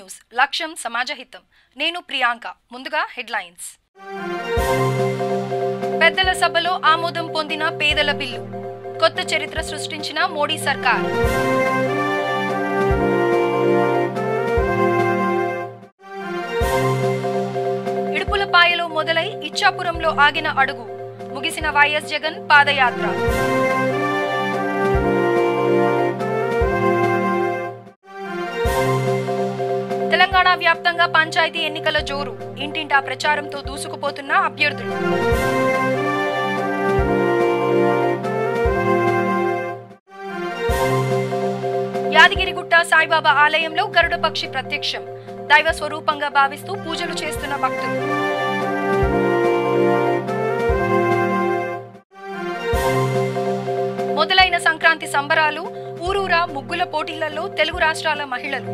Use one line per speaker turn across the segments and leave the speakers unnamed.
News లక్ష్యం సమాజహితం. నేను ప్రియాంక. ముందుగా హెడ్లైన్స్. పెద్దల సభలో ఆమోదం పొందిన పేదల బిల్లు. కొత్త చరిత్ర సృష్టించిన మోడీ సర్కార్. ఇడుపులపాయలో మొదలై ఇచ్చాపురంలో ఆగిన అడుగు. ముగిసిన వైఎస్ జగన్ పాదయాత్ర. తెలంగాణ వ్యాప్తంగా పంచాయతీ ఎన్నికల జోరు. ఇంటింటా ప్రచారంతో దూసుకుపోతున్న అభ్యర్థులు. యాదగిరిగుట్ట సాయిబాబా ఆలయంలో గరుడ పక్షి ప్రత్యక్షం. దైవ స్వరూపంగా భావిస్తూ పూజలు చేస్తున్న భక్తులు. మొదలైన సంక్రాంతి సంబరాలు. ఊరూరా ముగ్గుల పోటీలలో తెలుగు రాష్ట్రాల మహిళలు.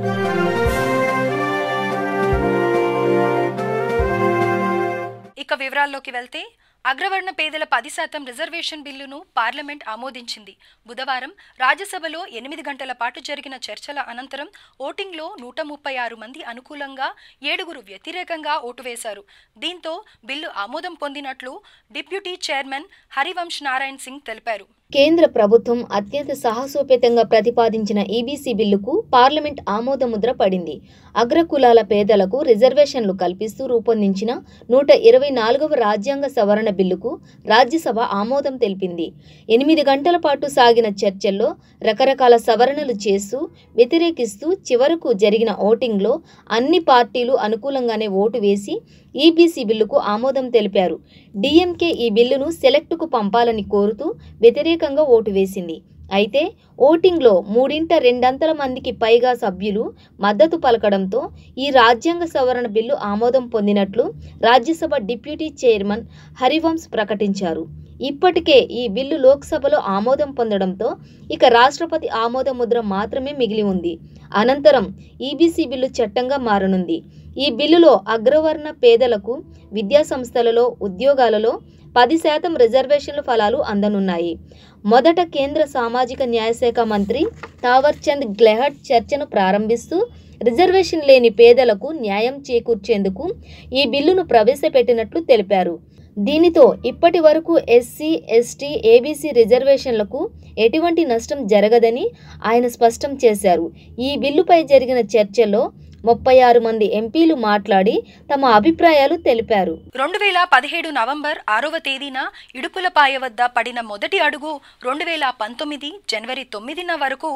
ఇక వివరాల్లోకి వెళ్తే, అగ్రవర్ణ పేదల 10% రిజర్వేషన్ బిల్లును పార్లమెంట్ ఆమోదించింది. బుధవారం రాజ్యసభలో 8 గంటల పాటు జరిగిన చర్చల అనంతరం ఓటింగ్లో 136 మంది అనుకూలంగా, 7 వ్యతిరేకంగా ఓటు వేశారు. దీంతో బిల్లు ఆమోదం పొందినట్లు డిప్యూటీ చైర్మన్ హరివంశ్ నారాయణ్ సింగ్ తెలిపారు.
కేంద్ర ప్రభుత్వం అత్యంత సాహసోపేతంగా ప్రతిపాదించిన ఈబీసీ బిల్లుకు పార్లమెంట్ ఆమోదముద్ర పడింది. అగ్రకులాల పేదలకు రిజర్వేషన్లు కల్పిస్తూ రూపొందించిన 124వ రాజ్యాంగ సవరణ బిల్లుకు రాజ్యసభ ఆమోదం తెలిపింది. 8 గంటల పాటు సాగిన చర్చల్లో రకరకాల సవరణలు చేస్తూ, వ్యతిరేకిస్తూ చివరకు జరిగిన ఓటింగ్లో అన్ని పార్టీలు అనుకూలంగానే ఓటు వేసి ఈబీసీ బిల్లుకు ఆమోదం తెలిపారు. డీఎంకే ఈ బిల్లును సెలెక్టుకు పంపాలని కోరుతూ వ్యతిరేకంగా ఓటు వేసింది. అయితే ఓటింగ్లో 3/2 మందికి పైగా సభ్యులు మద్దతు పలకడంతో ఈ రాజ్యాంగ సవరణ బిల్లు ఆమోదం పొందినట్లు రాజ్యసభ డిప్యూటీ చైర్మన్ హరివంశ్ ప్రకటించారు. ఇప్పటికే ఈ బిల్లు లోక్సభలో ఆమోదం పొందడంతో ఇక రాష్ట్రపతి ఆమోద ముద్ర మాత్రమే మిగిలి ఉంది. అనంతరం ఈబీసీ బిల్లు చట్టంగా మారనుంది. ఈ బిల్లులో అగ్రవర్ణ పేదలకు విద్యా సంస్థలలో, ఉద్యోగాలలో 10% రిజర్వేషన్ల ఫలాలు అందనున్నాయి. మొదట కేంద్ర సామాజిక న్యాయశాఖ మంత్రి తావర్చంద్ గెహ్లోట్ చర్చను ప్రారంభిస్తూ రిజర్వేషన్ లేని పేదలకు న్యాయం చేకూర్చేందుకు ఈ బిల్లును ప్రవేశపెట్టినట్లు తెలిపారు. దీనితో ఇప్పటి వరకు ఎస్సీ, ఎస్టీ, ఏబీసీ రిజర్వేషన్లకు ఎటువంటి నష్టం జరగదని ఆయన స్పష్టం చేశారు. ఈ బిల్లుపై జరిగిన చర్చలో 36 మంది ఎంపీలు మాట్లాడి తమ అభిప్రాయాలు తెలిపారు.
2017 నవంబర్ 6వ తేదీన ఇడుపులపాయ వద్ద పడిన మొదటి అడుగు 2019 జనవరి 9న వరకు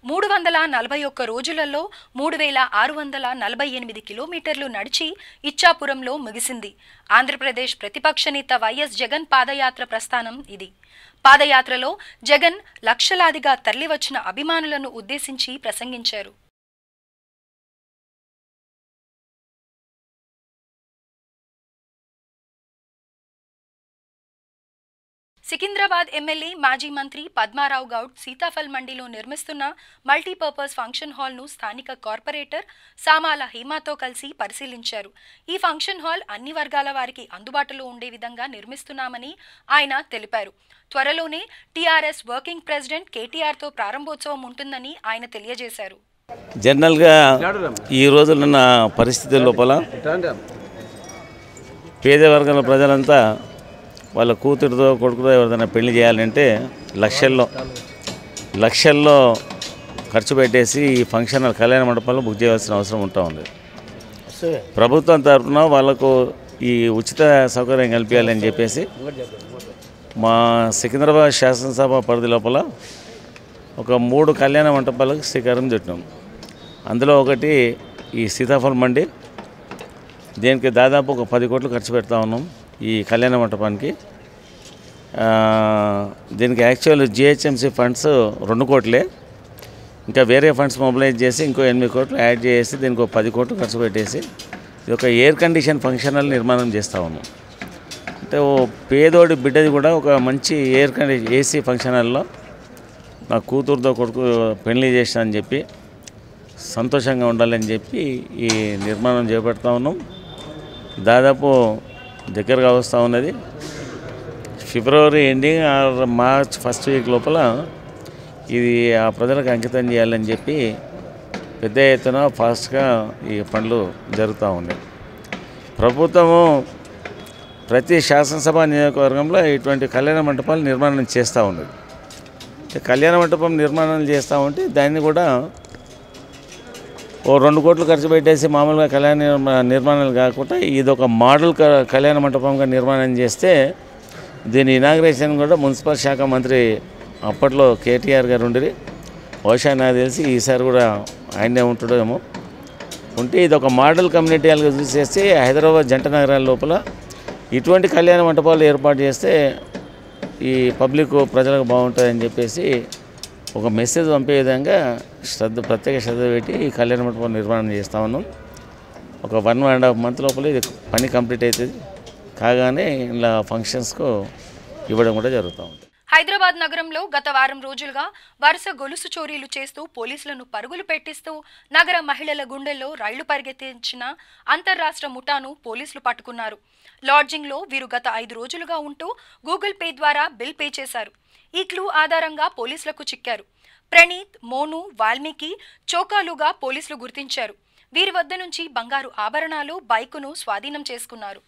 341 రోజులలో 3648 కిలోమీటర్లు నడిచి ఇచ్చాపురంలో ముగిసింది. ఆంధ్రప్రదేశ్ ప్రతిపక్ష నేత వైఎస్ జగన్ పాదయాత్ర ప్రస్థానం ఇది. పాదయాత్రలో జగన్ లక్షలాదిగా తరలివచ్చిన అభిమానులను ఉద్దేశించి ప్రసంగించారు. సికింద్రాబాద్ ఎమ్మెల్యే మాజీ మంత్రి పద్మారావు గౌడ్ సీతాఫల్ మండిలో నిర్మిస్తున్న మల్టీపర్పస్ ఫంక్షన్ హాల్ను స్థానిక కార్పొరేటర్ సామాల హేమాతో కలిసి పరిశీలించారు. ఈ ఫంక్షన్ హాల్ అన్ని వర్గాల వారికి అందుబాటులో ఉండే విధంగా నిర్మిస్తున్నామని ఆయన తెలిపారు. త్వరలోనే టీఆర్ఎస్ వర్కింగ్ ప్రెసిడెంట్ కేటీఆర్తో ప్రారంభోత్సవం ఉంటుందని ఆయన తెలియజేశారు.
జనరల్గా ఈ రోజులున్న పరిస్థితుల లోపల పేద వర్గాల ప్రజలంతా వాళ్ళ కూతురుతో, కొడుకుతో ఎవరిదైనా పెళ్లి చేయాలంటే లక్షల్లో ఖర్చు పెట్టేసి ఈ ఫంక్షన్ కళ్యాణ మండపంలో బుక్ చేయాల్సిన అవసరం ఉంటా ఉంది. ప్రభుత్వం తరఫున వాళ్ళకు ఈ ఉచిత సౌకర్యం కల్పించాలని చెప్పేసి మా సికింద్రాబాద్ శాసనసభ పరిధి లోపల ఒక 3 కళ్యాణ మండపాలకు శ్రీకారం చుట్టాం. అందులో ఒకటి ఈ సీతాఫల్ మండి. దీనికి దాదాపు ఒక 10 కోట్లు ఖర్చు పెడతా ఉన్నాం ఈ కళ్యాణ మంటపానికి. దీనికి యాక్చువల్ జిహెచ్ఎంసీ ఫండ్స్ 2 కోట్లే. ఇంకా వేరే ఫండ్స్ మొబిలైజ్ చేసి ఇంకో 8 కోట్లు యాడ్ చేసి దీనికి 10 కోట్లు ఖర్చు పెట్టేసి ఇది ఒక ఎయిర్ కండిషన్ ఫంక్షన్ హాల్ నిర్మాణం చేస్తూ ఉన్నాం. అంటే ఓ పేదోడి బిడ్డది కూడా ఒక మంచి ఎయిర్ కండిషన్ ఏసీ ఫంక్షన్ హాల్లో నా కూతురుతో కొడుకు పెళ్లి చేసిన అని చెప్పి సంతోషంగా ఉండాలని చెప్పి ఈ నిర్మాణం చేపడతా ఉన్నాం. దాదాపు దగ్గరగా వస్తూ ఉన్నది. February ending or March first week లోపల ఇది ఆ ప్రజలకు అంకితం చేయాలని చెప్పి పెద్ద ఎత్తున ఫాస్ట్గా ఈ పనులు జరుగుతూ ఉన్నాయి. ప్రభుత్వము ప్రతి శాసనసభ నియోజకవర్గంలో ఇటువంటి కళ్యాణ మంటపాలు నిర్మాణం చేస్తూ ఉంది. కళ్యాణ మంటపం నిర్మాణం చేస్తూ ఉంటే దాన్ని కూడా ఓ 2 కోట్లు ఖర్చు పెట్టేసి మామూలుగా కళ్యాణ నిర్మాణాలు కాకుండా ఇదొక మోడల్ కళ్యాణ మంటపంగా నిర్మాణం చేస్తే దీని ఇనాగ్రేషన్ కూడా మున్సిపల్ శాఖ మంత్రి అప్పట్లో కేటీఆర్ గారు ఉండి, బహుశా నాకు తెలిసి ఈసారి కూడా ఆయనే ఉంటాడేమో, ఉంటే ఇది ఒక మోడల్ కమ్యూనిటీలుగా చూసేసి హైదరాబాద్ జంట నగరాల లోపల ఇటువంటి కళ్యాణ మంటపాలు ఏర్పాటు చేస్తే ఈ పబ్లిక్ ప్రజలకు బాగుంటుందని చెప్పేసి ఒక మెసేజ్ పంపే విధంగా ప్రత్యేక శ్రద్ధ పెట్టి ఈ కళ్యాణ మంటపం నిర్మాణం చేస్తూ ఉన్నాం. ఒక 1.5 మంత్ లోపల ఇది పని కంప్లీట్ అవుతుంది. కాగానే ఇలా ఫంక్షన్స్కు ఇవ్వడం కూడా జరుగుతూ ఉంది.
హైదరాబాద్ నగరంలో గత వారం రోజులుగా వరుస గొలుసు చోరీలు చేస్తూ పోలీసులను పరుగులు పెట్టిస్తూ నగర మహిళల గుండెల్లో రైళ్లు పరిగెత్తించిన అంతర్రాష్ట్ర ముఠాను పోలీసులు పట్టుకున్నారు. లాడ్జింగ్లో వీరు గత 5 రోజులుగా ఉంటూ గూగుల్ పే ద్వారా బిల్ పే చేశారు. ఈ క్లూ ఆధారంగా పోలీసులకు చిక్కారు. ప్రణీత్, మోను, వాల్మీకి చోకాలుగా పోలీసులు గుర్తించారు. వీరి వద్ద నుంచి బంగారు ఆభరణాలు, బైకును స్వాధీనం చేసుకున్నారు.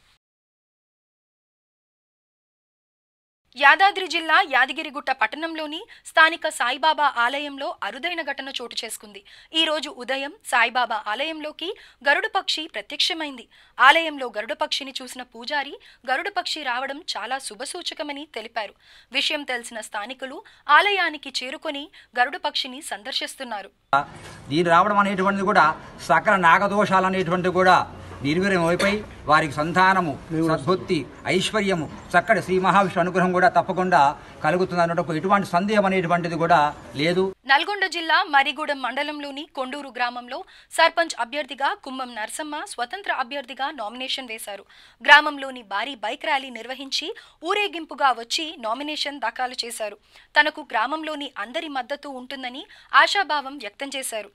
యాదాద్రి జిల్లా యాదగిరిగుట్ట పట్టణంలోని స్థానిక సాయిబాబా ఆలయంలో అరుదైన ఘటన చోటు చేసుకుంది. ఈ రోజు ఉదయం సాయిబాబా ఆలయంలోకి గరుడ పక్షి ప్రత్యక్షమైంది. ఆలయంలో గరుడ పక్షిని చూసిన పూజారి గరుడ పక్షి రావడం చాలా శుభసూచకమని తెలిపారు. విషయం తెలిసిన స్థానికులు ఆలయానికి చేరుకొని గరుడ పక్షిని సందర్శిస్తున్నారు.
దీని రావడం అనేటువంటిది కూడా సకల నాగదోషాలు అనేటువంటివి కూడా నిర్వీర్యమైపోయి వారికి సంతానము, సద్బుద్ధి, ఐశ్వర్యము, చక్కటి శ్రీ మహావిష్ణు అనుగ్రహం కూడా తప్పకుండా కలుగుతుందన్నట్టు ఎటువంటి సందేహం అనేటువంటిది కూడా లేదు.
నల్గొండ జిల్లా మరిగూడెం మండలంలోని కొండూరు గ్రామంలో సర్పంచ్ అభ్యర్థిగా కుంభం నరసమ్మ స్వతంత్ర అభ్యర్థిగా నామినేషన్ వేశారు. గ్రామంలోని భారీ బైక్ ర్యాలీ నిర్వహించి ఊరేగింపుగా వచ్చి నామినేషన్ దాఖలు చేశారు. తనకు గ్రామంలోని అందరి మద్దతు ఉంటుందని ఆశాభావం వ్యక్తం చేశారు.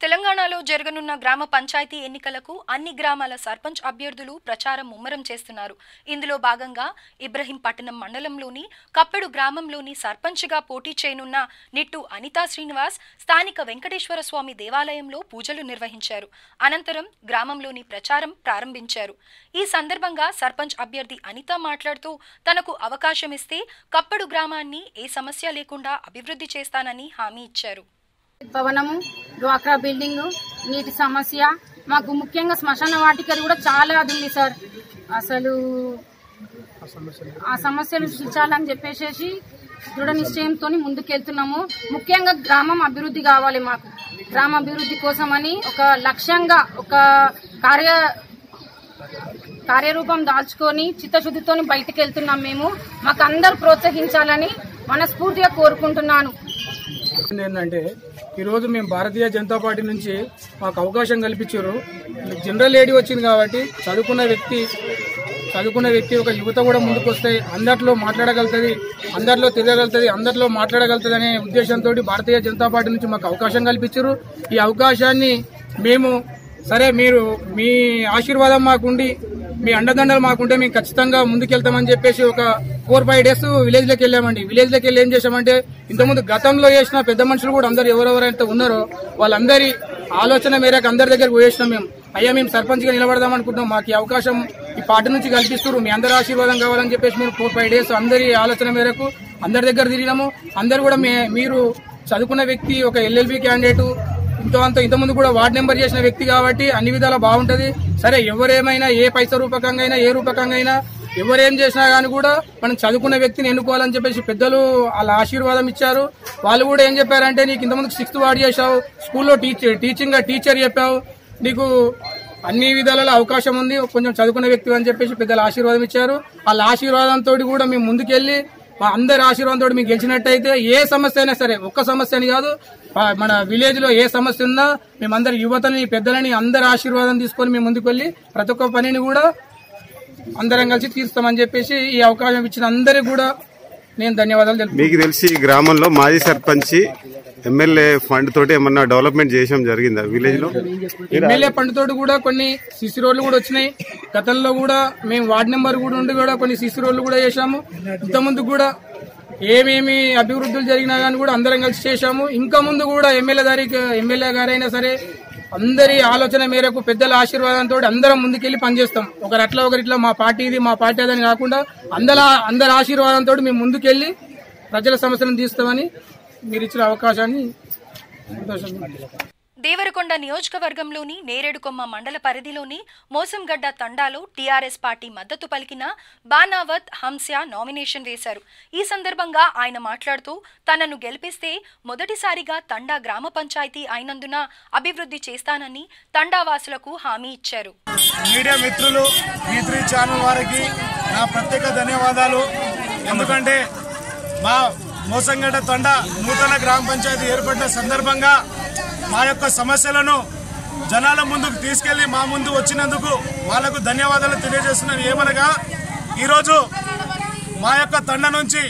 తెలంగాణలో జరగనున్న గ్రామ పంచాయతీ ఎన్నికలకు అన్ని గ్రామాల సర్పంచ్ అభ్యర్థులు ప్రచారం ముమ్మరం చేస్తున్నారు. ఇందులో భాగంగా ఇబ్రహీంపట్నం మండలంలోని కప్పెడు గ్రామంలోని సర్పంచ్గా పోటీ చేయనున్న నిట్టు అనితా శ్రీనివాస్ స్థానిక వెంకటేశ్వర స్వామి దేవాలయంలో పూజలు నిర్వహించారు. అనంతరం గ్రామంలోని ప్రచారం ప్రారంభించారు. ఈ సందర్భంగా సర్పంచ్ అభ్యర్థి అనిత మాట్లాడుతూ తనకు అవకాశం ఇస్తే కప్పెడు గ్రామాన్ని ఏ సమస్య లేకుండా అభివృద్ధి చేస్తానని హామీ ఇచ్చారు.
భవనము, డ్వాక్రా బిల్డింగ్, నీటి సమస్య, మాకు ముఖ్యంగా శ్మశాన వాటికలు కూడా చాలా అది ఉంది సార్. అసలు ఆ సమస్యలు తీర్చాలని చెప్పేసి దృఢ నిశ్చయంతో ముందుకెళ్తున్నాము. ముఖ్యంగా గ్రామం అభివృద్ధి కావాలి. మాకు గ్రామ అభివృద్ధి కోసమని ఒక లక్ష్యంగా ఒక కార్యరూపం దాల్చుకొని చిత్తశుద్ధితో బయటకు వెళ్తున్నాం. మేము మాకు అందరు ప్రోత్సహించాలని మనస్ఫూర్తిగా కోరుకుంటున్నాను.
ఏంటంటే ఈరోజు మేము భారతీయ జనతా పార్టీ నుంచి మాకు అవకాశం కల్పించారు. జనరల్ లేడీ వచ్చింది కాబట్టి చదువుకున్న వ్యక్తి ఒక యువత కూడా ముందుకు వస్తే అందరిలో మాట్లాడగలుగుతుంది, అందరిలో తిరగలుగుతుంది, అందరిలో మాట్లాడగలుగుతుంది అనే ఉద్దేశంతో భారతీయ జనతా పార్టీ నుంచి మాకు అవకాశం కల్పించారు. ఈ అవకాశాన్ని మేము సరే మీరు మీ ఆశీర్వాదం మాకుండి మీ అండదండలు మాకుంటే మేము ఖచ్చితంగా ముందుకెళ్తామని చెప్పేసి ఒక 4-5 డేస్ విలేజ్ లోకి వెళ్ళామండి. విలేజ్ లోకి వెళ్ళి ఏం చేశామంటే ఇంతకుముందు గతంలో చేసిన పెద్ద మనుషులు కూడా అందరు ఎవరెవరైతే ఉన్నారో వాళ్ళందరి ఆలోచన మేరకు అందరి దగ్గరకు పోయేసినాం. మేము సర్పంచ్ గా నిలబడదాం అనుకుంటున్నాం. మాకు ఈ అవకాశం ఈ పార్టీ నుంచి కల్పిస్తారు, మీ అందరి ఆశీర్వాదం కావాలని చెప్పేసి మేము 4-5 డేస్ అందరి ఆలోచన మేరకు అందరి దగ్గర తిరిగినాము. అందరు కూడా మీరు చదువుకున్న వ్యక్తి, ఒక LLB క్యాండిడేట్, ఇంతకుముందు కూడా వార్డు నెంబర్ చేసిన వ్యక్తి కాబట్టి అన్ని విధాలా బాగుంటది. సరే ఎవరేమైనా ఏ పైసా రూపకంగా అయినా ఏ రూపకంగా అయినా ఎవరేం చేసినా గానీ కూడా మనం చదువుకున్న వ్యక్తిని ఎన్నుకోవాలని చెప్పేసి పెద్దలు వాళ్ళ ఆశీర్వాదం ఇచ్చారు. వాళ్ళు కూడా ఏం చెప్పారంటే నీకు ఇంతకుముందు 6th వార్డు చేశావు, స్కూల్లో టీచర్ చెప్పావు, నీకు అన్ని విధాలలో అవకాశం ఉంది, కొంచెం చదువుకున్న వ్యక్తి అని చెప్పేసి పెద్దలు ఆశీర్వాదం ఇచ్చారు. వాళ్ళ ఆశీర్వాదంతో కూడా మేము ముందుకెళ్లి మా అందరి ఆశీర్వాదంతో మీకు గెలిచినట్టయితే ఏ సమస్య అయినా సరే, ఒక్క సమస్య అని కాదు, మన విలేజ్ లో ఏ సమస్య ఉన్నా మేమందరి యువతని పెద్దలని అందరి ఆశీర్వాదం తీసుకొని మేము ముందుకు వెళ్లి ప్రతి ఒక్క పనిని కూడా అందరం కలిసి తీరుస్తామని చెప్పేసి ఈ అవకాశం ఇచ్చిన అందరికీ కూడా నేను ధన్యవాదాలు తెలుపుతున్నాను.
మీకు తెలిసి ఈ గ్రామంలో మాజీ సర్పంచ్ ఎమ్మెల్యే ఫండ్ తోటి ఏమన్నా డెవలప్మెంట్ చేయడం జరిగిందా విలేజ్ లో?
ఎమ్మెల్యే ఫండ్ తోటి కూడా కొన్ని సిసి రోడ్లు కూడా వచ్చినాయి. గతంలో కూడా మేము వార్డు నెంబర్ కూడా ఉండి కూడా కొన్ని సిసి రోడ్లు కూడా చేశాము. ఇంతకుముందు కూడా ఏమేమి అభివృద్ధులు జరిగినా కానీ కూడా అందరం కలిసి చేశాము. ఇంకా ముందు కూడా ఎమ్మెల్యే గారైనా సరే అందరి ఆలోచన మేరకు పెద్దల ఆశీర్వాదంతో అందరం ముందుకెళ్లి పనిచేస్తాం. ఒకరిట్లా మా పార్టీ ఇది మా పార్టీ అదని కాకుండా అందరి ఆశీర్వాదంతో మేము ముందుకెళ్లి ప్రజల సమస్యలను తీస్తామని మీరు ఇచ్చిన అవకాశాన్ని సంతోషంగా.
దేవరకొండ నియోజకవర్గంలోని నేరేడుకొమ్మ మండల పరిధిలోని మోసంగడ్డ తండాలో టీఆర్ఎస్ పార్టీ మద్దతు పలికిన బానావత్ హంస్యా నామినేషన్ వేశారు. ఈ సందర్భంగా ఆయన మాట్లాడుతూ తనను గెలిపిస్తే మొదటిసారిగా తండా గ్రామ పంచాయతీ అయినందున అభివృద్ధి చేస్తానని తండావాసులకు హామీ ఇచ్చారు.
మీడియా మిత్రులు V3 ఛానల్ వారికి నా ప్రత్యేక ధన్యవాదాలు. ఎందుకంటే మా మోసంగడ్డ తండా నూతన గ్రామ పంచాయతీ ఏర్పడిన సందర్భంగా మా యొక్క సమస్యలను జనాల ముందుకు తీసుకెళ్లి మా ముందు వచ్చినందుకు వాళ్లకు ధన్యవాదాలు తెలియజేస్తున్నాను. ఏమనగా ఈరోజు మా యొక్క తండ నుంచి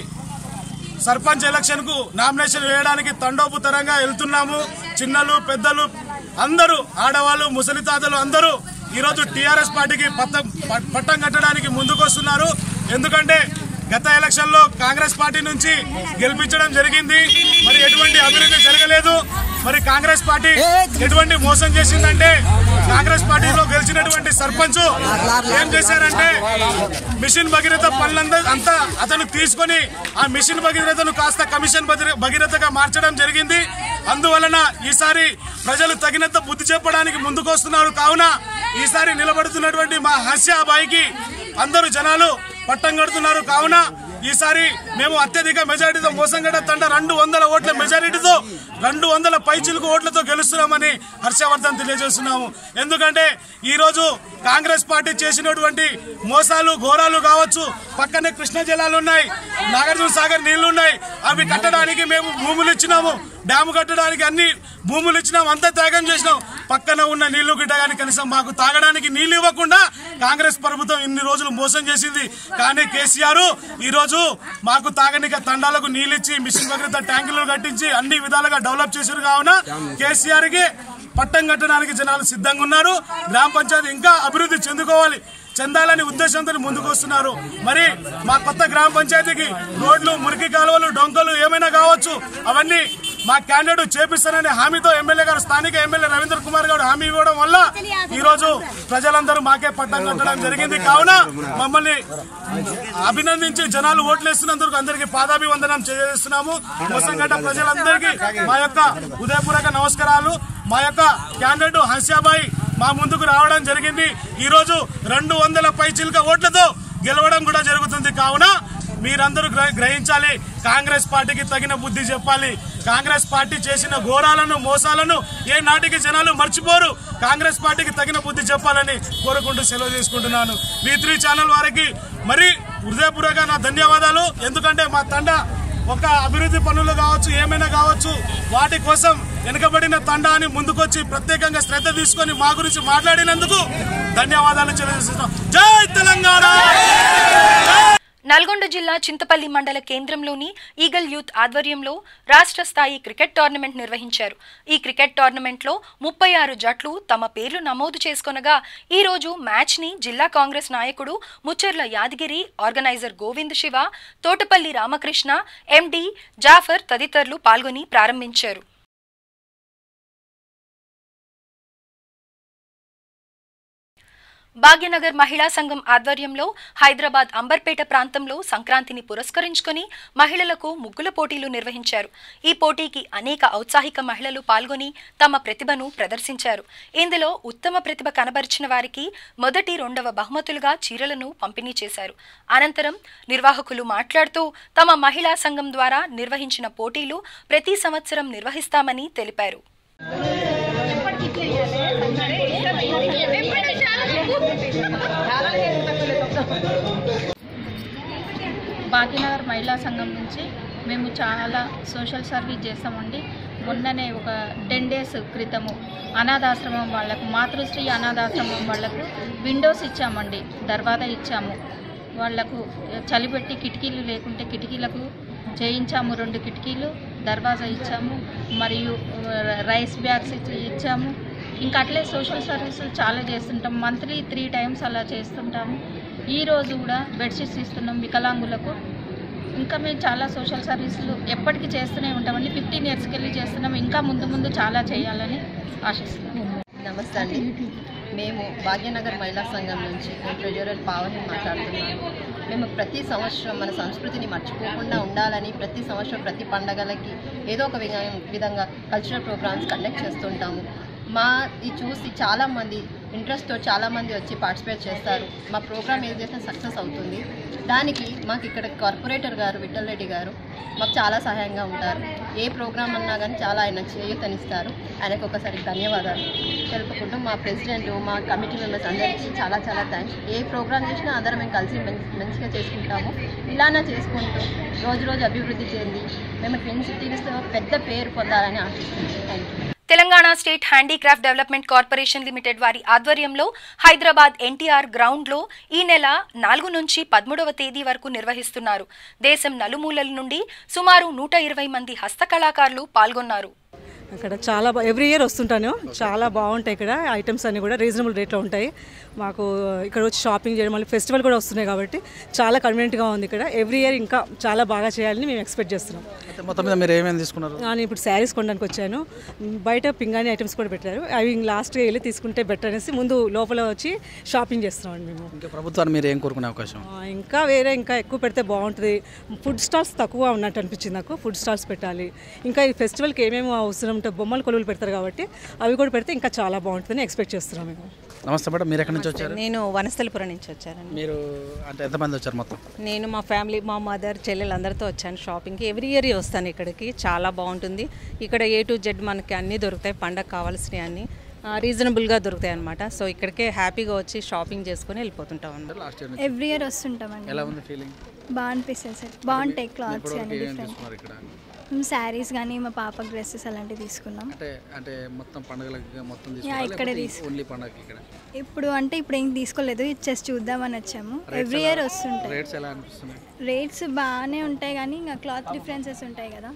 సర్పంచ్ ఎలక్షన్కు నామినేషన్ వేయడానికి తండోపుతరంగా వెళ్తున్నాము. చిన్నలు పెద్దలు అందరూ, ఆడవాళ్ళు ముసలి తాతలు అందరూ ఈరోజు టీఆర్ఎస్ పార్టీకి పట్టం కట్టడానికి ముందుకొస్తున్నారు. ఎందుకంటే గత ఎలక్షన్ లో కాంగ్రెస్ పార్టీ నుంచి గెలిపించడం జరిగింది. మరి ఎటువంటి అభివృద్ధి జరగలేదు. మరి కాంగ్రెస్ పార్టీ ఎటువంటి మోసం చేసిందంటే కాంగ్రెస్ పార్టీలో గెలిచినటువంటి సర్పంచ్ ఏం చేశారంటే మిషన్ భగీరథ పనులంతా అతను తీసుకొని ఆ మిషన్ భగీరథను కాస్త కమిషన్ భగీరథగా మార్చడం జరిగింది. అందువలన ఈసారి ప్రజలు తగినంత బుద్ధి చెప్పడానికి ముందుకొస్తున్నారు. కావున ఈసారి నిలబడుతున్నటువంటి మా హస్యాబాయికి అందరూ జనాలు పట్టం కడుతున్నారు. కావున ఈసారి మేము అత్యధిక మెజారిటీతో మోసంగడ్డ తండ 200 ఓట్ల మెజారిటీతో 200 పైచిలుకు ఓట్లతో గెలుస్తున్నామని హర్షవర్ధన్ తెలియజేస్తున్నాము. ఎందుకంటే ఈ రోజు కాంగ్రెస్ పార్టీ చేసినటువంటి మోసాలు ఘోరాలు కావచ్చు. పక్కనే కృష్ణ జలాలు ఉన్నాయి, నాగార్జున సాగర్ నీళ్లు ఉన్నాయి. అవి కట్టడానికి మేము భూములు ఇచ్చినాము. డ్యాము కట్టడానికి అన్ని భూములు ఇచ్చినాం, అంతా త్యాగం చేసినాం. పక్కన ఉన్న నీళ్లు గిట్టగాని కనీసం మాకు తాగడానికి నీళ్లు ఇవ్వకుండా కాంగ్రెస్ ప్రభుత్వం ఇన్ని రోజులు మోసం చేసింది. కానీ కేసీఆర్ ఈ రోజు మాకు తాగనిక తండాలకు నీళ్లు ఇచ్చి మిషన్ భగీరథ ట్యాంకులు కట్టించి అన్ని విధాలుగా డెవలప్ చేశారు. కావున కేసీఆర్ కి పట్టం కట్టడానికి జనాలు సిద్ధంగా ఉన్నారు. గ్రామ పంచాయతీ ఇంకా అభివృద్ధి చెందాలని ఉద్దేశంతో ముందుకు వస్తున్నారు. మరి మా కొత్త గ్రామ పంచాయతీకి రోడ్లు, మురికి కాలువలు, డొంకలు ఏమైనా కావచ్చు, అవన్నీ మా క్యాండిడేట్ చేపిస్తానని హామీతో ఎమ్మెల్యే గారు, స్థానిక ఎమ్మెల్యే రవీంద్ర కుమార్ గారు హామీ ఇవ్వడం వల్ల ఈ రోజు ప్రజలందరూ మాకే పట్టం కట్టడం జరిగింది. కావున మమ్మల్ని అభినందించి జనాలు ఓట్లేస్తున్నందుకు అందరికీ పాదాభివందనం చేస్తున్నాము. మోసంగడ్డ ప్రజలందరికీ మా యొక్క ఉదయపూర్వక నమస్కారాలు. మా యొక్క క్యాండిడేట్ హస్యాబాయి మా ముందుకు రావడం జరిగింది. ఈ రోజు 200 పైచిలుక ఓట్లతో గెలవడం కూడా జరుగుతుంది. కావున మీరందరూ గ్రహించాలి, కాంగ్రెస్ పార్టీకి తగిన బుద్ధి చెప్పాలి. కాంగ్రెస్ పార్టీ చేసిన ఘోరాలను, మోసాలను ఏ నాటికి జనాలు మర్చిపోరు. కాంగ్రెస్ పార్టీకి తగిన బుద్ధి చెప్పాలని కోరుకుంటూ సెలవు తీసుకుంటున్నాను. V3 ఛానల్ వారికి మరి హృదయపూర్వక నా ధన్యవాదాలు. ఎందుకంటే మా తండ ఒక అభివృద్ధి పనులు కావచ్చు, ఏమైనా కావచ్చు, వాటి కోసం వెనుకబడిన తండా అని ముందుకొచ్చి ప్రత్యేకంగా శ్రద్ధ తీసుకొని మా గురించి మాట్లాడినందుకు ధన్యవాదాలు తెలియజేస్తున్నాం. జై తెలంగాణ.
నల్గొండ జిల్లా చింతపల్లి మండల కేంద్రంలోని ఈగల్ యూత్ ఆధ్వర్యంలో రాష్ట్ర స్థాయి క్రికెట్ టోర్నమెంట్ నిర్వహించారు. ఈ క్రికెట్ టోర్నమెంట్లో 36 జట్లు తమ పేర్లు నమోదు చేసుకొనగా ఈ రోజు మ్యాచ్ ని జిల్లా కాంగ్రెస్ నాయకుడు ముచ్చర్ల యాదగిరి, ఆర్గనైజర్ గోవింద్ శివ, తోటపల్లి రామకృష్ణ, ఎండి జాఫర్ తదితరులు పాల్గొని ప్రారంభించారు. భాగ్యనగర్ మహిళా సంఘం ఆధ్వర్యంలో హైదరాబాద్ అంబర్పేట ప్రాంతంలో సంక్రాంతిని పురస్కరించుకొని మహిళలకు ముగ్గుల పోటీలు నిర్వహించారు. ఈ పోటీకి అనేక ఔత్సాహిక మహిళలు పాల్గొని తమ ప్రతిభను ప్రదర్శించారు. ఇందులో ఉత్తమ ప్రతిభ కనబరిచిన వారికి మొదటి, రెండవ బహుమతులుగా చీరలను పంపిణీ చేశారు. అనంతరం నిర్వాహకులు మాట్లాడుతూ తమ మహిళా సంఘం ద్వారా నిర్వహించిన పోటీలు ప్రతి సంవత్సరం నిర్వహిస్తామని తెలిపారు.
భాగ్యనగర్ మహిళా సంఘం నుంచి మేము చాలా సోషల్ సర్వీస్ చేస్తామండి. మొన్ననే ఒక 10 days క్రితము అనాథాశ్రమం వాళ్లకు, మాతృశ్రీ అనాథాశ్రమం వాళ్లకు విండోస్ ఇచ్చామండి, దర్వాజా ఇచ్చాము. వాళ్లకు చలిపెట్టి కిటికీలు లేకుంటే కిటికీలకు చేయించాము, 2 కిటికీలు, దర్వాజా ఇచ్చాము, మరియు రైస్ బ్యాగ్స్ ఇచ్చాము. ఇంకా అట్లే సోషల్ సర్వీసులు చాలా చేస్తుంటాం. మంత్లీ 3 times అలా చేస్తుంటాము. ఈరోజు కూడా బెడ్షీట్స్ ఇస్తున్నాం వికలాంగులకు. ఇంకా మేము చాలా సోషల్ సర్వీసులు ఎప్పటికీ చేస్తూనే ఉంటామండి. 15 ఇయర్స్కి వెళ్ళి చేస్తున్నాం. ఇంకా ముందు చాలా చేయాలని ఆశిస్తున్నాం.
నమస్తే అండి. మేము భాగ్యనగర్ మహిళా సంఘం నుంచి నేను ట్రెజరర్ పావని మాట్లాడుతున్నాను. మేము ప్రతి సంవత్సరం మన సంస్కృతిని మర్చిపోకుండా ఉండాలని ప్రతి సంవత్సరం ప్రతి పండగలకి ఏదో ఒక విధంగా కల్చరల్ ప్రోగ్రామ్స్ కండక్ట్ చేస్తుంటాము. ఇది చూసి చాలామంది ఇంట్రెస్ట్తో చాలామంది వచ్చి పార్టిసిపేట్ చేస్తారు. మా ప్రోగ్రామ్ ఏది చేసినా సక్సెస్ అవుతుంది. దానికి మాకు ఇక్కడ కార్పొరేటర్ గారు విఠల్ రెడ్డి గారు మాకు చాలా సహాయంగా ఉంటారు. ఏ ప్రోగ్రామ్ అన్నా కానీ చాలా ఆయన చేయూతనిస్తారు. ఆయనకు ఒకసారి ధన్యవాదాలు తెలుపుకుంటూ మా ప్రెసిడెంట్ మా కమిటీ మెంబర్స్ అందరికీ చాలా థ్యాంక్స్. ఏ ప్రోగ్రామ్ చేసినా అందరం మేము కలిసి మంచిగా చేసుకుంటాము. ఇలానే చేసుకుంటూ రోజు అభివృద్ధి చెంది మేము ట్విన్ సిటీస్తో పెద్ద పేరు పొందాలని ఆశిస్తున్నాం. Thank you.
Telangana state handicraft development corporation limited వారి ఆధ్వర్యంలో హైదరాబాద్ ఎన్టీఆర్ గ్రౌండ్లో ఈ నెల 4 నుంచి 13వ తేదీ వరకు నిర్వహిస్తున్నారు. దేశం నలుమూలల నుండి సుమారు 120 మంది హస్తకళాకారులు పాల్గొన్నారు.
అక్కడ చాలా ఎవ్రీ ఇయర్ వస్తుంటాను. చాలా బాగుంటాయి. ఇక్కడ ఐటమ్స్ అన్నీ కూడా రీజనబుల్ రేట్లో ఉంటాయి. మాకు ఇక్కడ వచ్చి షాపింగ్ చేయడం మళ్ళీ ఫెస్టివల్ కూడా వస్తున్నాయి కాబట్టి చాలా కన్వీనియంట్గా ఉంది. ఇక్కడ ఎవ్రీ ఇయర్ ఇంకా చాలా బాగా చేయాలని మేము ఎక్స్పెక్ట్ చేస్తున్నాం.
మొత్తం మీద మీరు ఏమేమి తీసుకున్నారు?
నేను ఇప్పుడు శారీస్ కొనడానికి వచ్చాను. బయట పింగాణి ఐటమ్స్ కూడా పెట్టారు. అవి లాస్ట్గా వెళ్ళి తీసుకుంటే బెటర్ అనేసి ముందు లోపల వచ్చి షాపింగ్ చేస్తున్నాం మేము.
ఇంకా ప్రభుత్వాన్ని మీరు ఏం కోరుకునే అవకాశం?
ఇంకా ఎక్కువ పెడితే బాగుంటుంది. ఫుడ్ స్టాల్స్ తక్కువ ఉన్నట్టు అనిపించింది నాకు. ఫుడ్ స్టాల్స్ పెట్టాలి. ఇంకా ఈ ఫెస్టివల్కి ఏమేమి అవసరం ఉంటే బొమ్మలు కొలువులు పెడతారు కాబట్టి అవి కూడా పెడితే ఇంకా చాలా బాగుంటుందని ఎక్స్పెక్ట్ చేస్తున్నాం మేము.
నమస్తే మేడం, మీరు ఎక్కడి నుంచి వచ్చారు?
నేను వనస్థలిపురం నుంచి వచ్చానండి.
మీరు అంటే ఎంతమంది వచ్చారు మొత్తం?
నేను మా ఫ్యామిలీ మా మదర్ చెల్లెలు అందరితో వచ్చాను షాపింగ్కి. ఎవ్రీ ఇయర్ వస్తాను ఇక్కడికి. చాలా బాగుంటుంది. ఇక్కడ A to Z మనకి అన్నీ దొరుకుతాయి. పండగ కావాల్సినవి అన్నీ రీజనబుల్గా దొరుకుతాయి అనమాట. సో ఇక్కడికే హ్యాపీగా వచ్చి షాపింగ్ చేసుకుని వెళ్ళిపోతుంటాం అండి.
ఎవ్రీ ఇయర్ వస్తుంటామండి.
ఎలా ఉంది ఫీలింగ్?
బాగా అనిపిస్తుంది సార్. బాగుంటాయి క్లాత్స్ కానీ డిఫరెంట్ శారీస్ కానీ మా పాప డ్రెస్సెస్ అలాంటివి తీసుకున్నాం.
అంటే మొత్తం పండుగలకి మొత్తం
ఇక్కడే
ఓన్లీ పండుగకి ఇక్కడ?
ఇప్పుడు ఏం తీసుకోలేదు, జస్ట్ చూద్దామని వచ్చాము. ఎవ్రీ ఇయర్ వస్తుంటాయి.
రేట్స్ ఎలా అనిపిస్తున్నాయి?
రేట్స్ బాగానే ఉంటాయి కానీ ఇంకా క్లాత్ డిఫరెన్సెస్ ఉంటాయి కదా.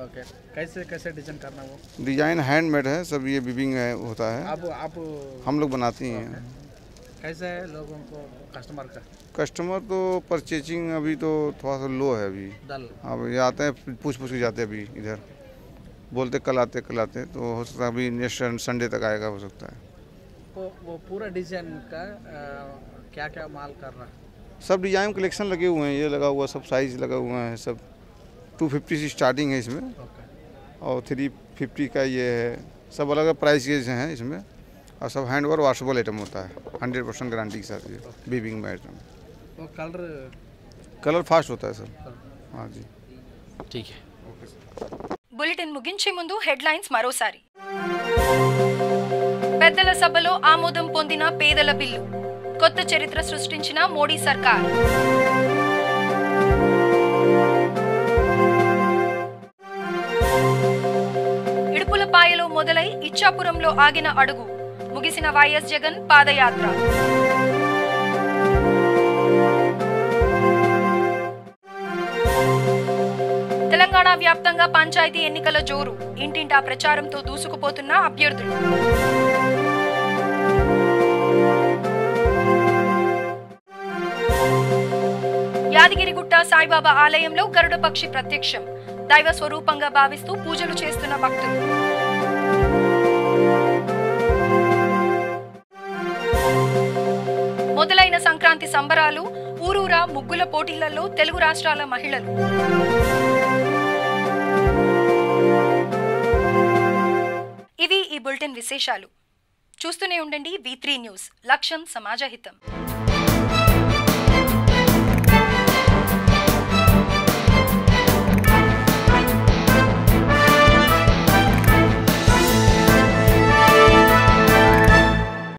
ओके कैसे डिजाइन करना? वो
डिजाइन हैंडमेड है सब. ये वीविंग होता है.
आप
हम लोग बनाते हैं.
कैसे है लोगों को कस्टमर का?
कस्टमर तो परचेजिंग अभी तो थोड़ा सा लो है अभी. अब ये आते हैं पूछ के जाते हैं. अभी इधर बोलते कल आते तो हो सकता है अभी नेक्स्ट संडे तक आएगा, हो सकता है.
वो पूरा डिजाइन का क्या माल कर रहा है?
सब डिजाइन कलेक्शन लगे हुए हैं. ये लगा हुआ सब साइज लगा हुआ है. सब 250 से स्टार्टिंग है इसमें. और 350 का ये है. सब अलग अलग प्राइस के हैं इसमें. और सब हैंड वर्क वॉशेबल आइटम होता है. 100% गारंटी के साथ ये वीविंग में आइटम.
वो
कलर फास्ट होता है सर. हाँ जी,
ठीक है.
బులెటిన్ ముగించే ముందు హెడ్లైన్స్ మరోసారి. పెద్దల సభలో ఆమోదం పొందిన పేదల బిల్లు. కొత్త చరిత్ర సృష్టించిన మోడీ సర్కార్. ఇడుపులపాయలో మొదలై ఇచ్చాపురంలో ఆగిన అడుగు. ముగిసిన వైఎస్ జగన్ పాదయాత్ర. తెలంగాణ వ్యాప్తంగా పంచాయతీ ఎన్నికల జోరు. ఇంటింటా ప్రచారంతో దూసుకుపోతున్న అభ్యర్థులు. యాదగిరిగుట్ట సాయిబాబా ఆలయంలో గరుడ పక్షి ప్రత్యక్షం. దైవ స్వరూపంగా భావిస్తూ పూజలు చేస్తున్న భక్తులు. మొదలైన సంక్రాంతి సంబరాలు. ఊరూరా ముగ్గుల పోటీలలో తెలుగు రాష్ట్రాల మహిళలు. ఇవి ఈ బులెటిన్ విశేషాలు. చూస్తూనే ఉండండి V3 న్యూస్. లక్ష్యం సమాజహితం.